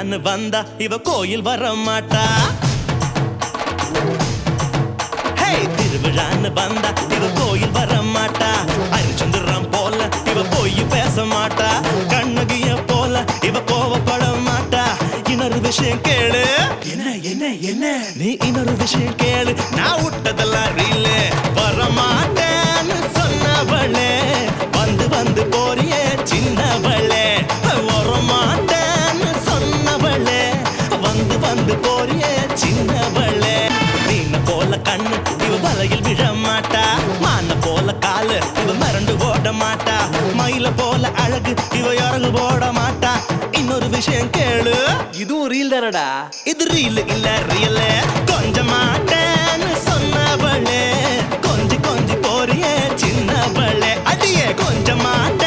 திருவிழான்னு வந்தா இவ கோயில் வர மாட்டா. திருவிழான்னு வந்தா இவ கோயில் வர மாட்டா. அரிச்சந்திரம் போல இவ போய் பேச மாட்டா. கண்ணகிய போல இவ கோவப்பட மாட்டா. இன்னொரு விஷயம் கேளு. என்ன என்ன என்ன நீ இன்னொரு விஷயம் கேளு. நான் விட்டதெல்லாம் ரீலு. வர மாட்டேன்னு சொன்னவளே வந்து வந்து போறியே சின்னவளே. வர மாட்டேன்னு சொன்னவளே வந்து வந்து போறியே சின்னவளே. மீன போல கண்ணு இவ வலையில் விழ மாட்டா. மான போல காலு இவ மறந்து ஓட மாட்டா. மயில போல அழகு இவ இறங்கு போட மாட்டா. இன்னொரு விஷயம் கேளு. இதுவும் ரீல் தானடா. இது ரீல் இல்ல ரியல். கொஞ்ச மாட்டேன்னு சொன்னவளே கொஞ்சி கொஞ்சி போறியே சின்னவளே. அடியே கொஞ்ச மாட்டேன்